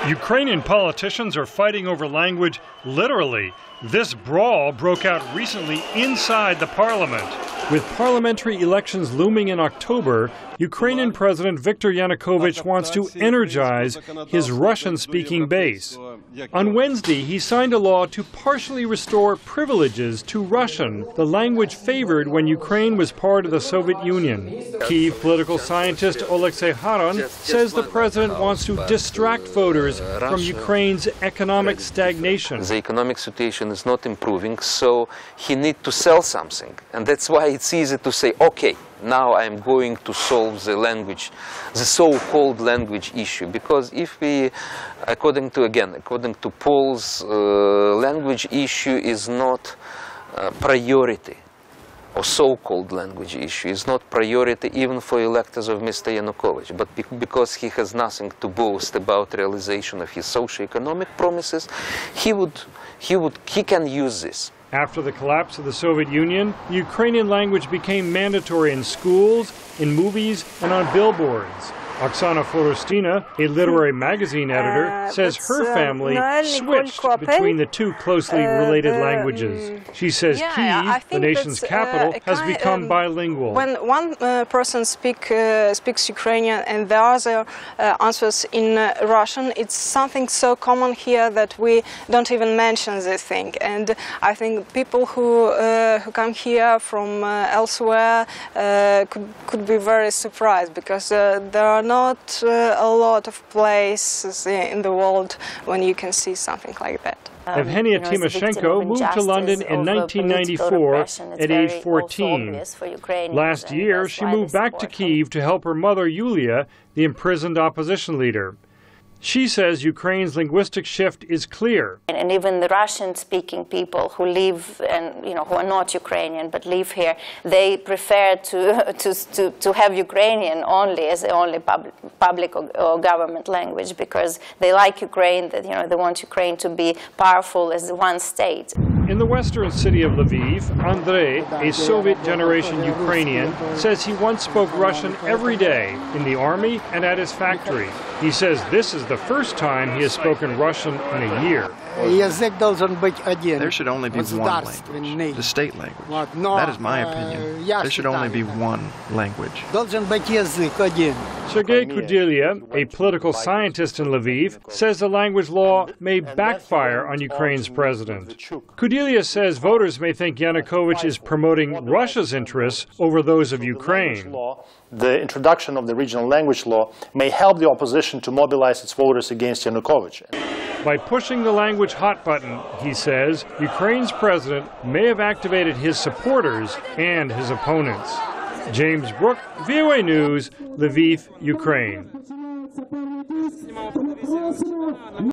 Ukrainian politicians are fighting over language literally. This brawl broke out recently inside the parliament. With parliamentary elections looming in October, Ukrainian President Viktor Yanukovych wants to energize his Russian-speaking base. On Wednesday, he signed a law to partially restore privileges to Russian, the language favored when Ukraine was part of the Soviet Union. Kyiv political scientist Olexiy Haran says the president wants to distract voters from Ukraine's economic stagnation. The economic situation is not improving, so he needs to sell something. And that's why it's easy to say, okay, now I'm going to solve the language, the so-called language issue. Because if we, according to polls, language issue is not priority, or so-called language issue is not priority even for electors of Mr. Yanukovych. But because he has nothing to boast about realization of his socio-economic promises, he can use this. After the collapse of the Soviet Union, the Ukrainian language became mandatory in schools, in movies, and on billboards. Oksana Forostyna, a literary magazine editor, says her family switched between the two closely related languages. She says Kyiv, the nation's capital, has become bilingual. When one person speaks Ukrainian and the other answers in Russian, it's something so common here that we don't even mention this thing. And I think people who come here from elsewhere could be very surprised, because there are not a lot of places in the world when you can see something like that. Evgenia Timoshenko moved to London in 1994 at age 14. Last year, she moved back to Kyiv to help her mother, Yulia, the imprisoned opposition leader. She says Ukraine's linguistic shift is clear. And even the Russian-speaking people who live, and who are not Ukrainian but live here, they prefer to have Ukrainian only as the only public or government language, because they like Ukraine. That they want Ukraine to be powerful as one state. In the western city of Lviv, Andrei, a Soviet-generation Ukrainian, says he once spoke Russian every day in the army and at his factory. He says this is the first time he has spoken Russian in a year. There should only be one language, the state language. That is my opinion. There should only be one language. Sergei Kudelia, a political scientist in Lviv, says the language law may backfire on Ukraine's president. Kudelia says voters may think Yanukovych is promoting Russia's interests over those of Ukraine. The introduction of the regional language law may help the opposition to mobilize its voters against Yanukovych. By pushing the language hot button, he says, Ukraine's president may have activated his supporters and his opponents. James Brooke, VOA News, Lviv, Ukraine.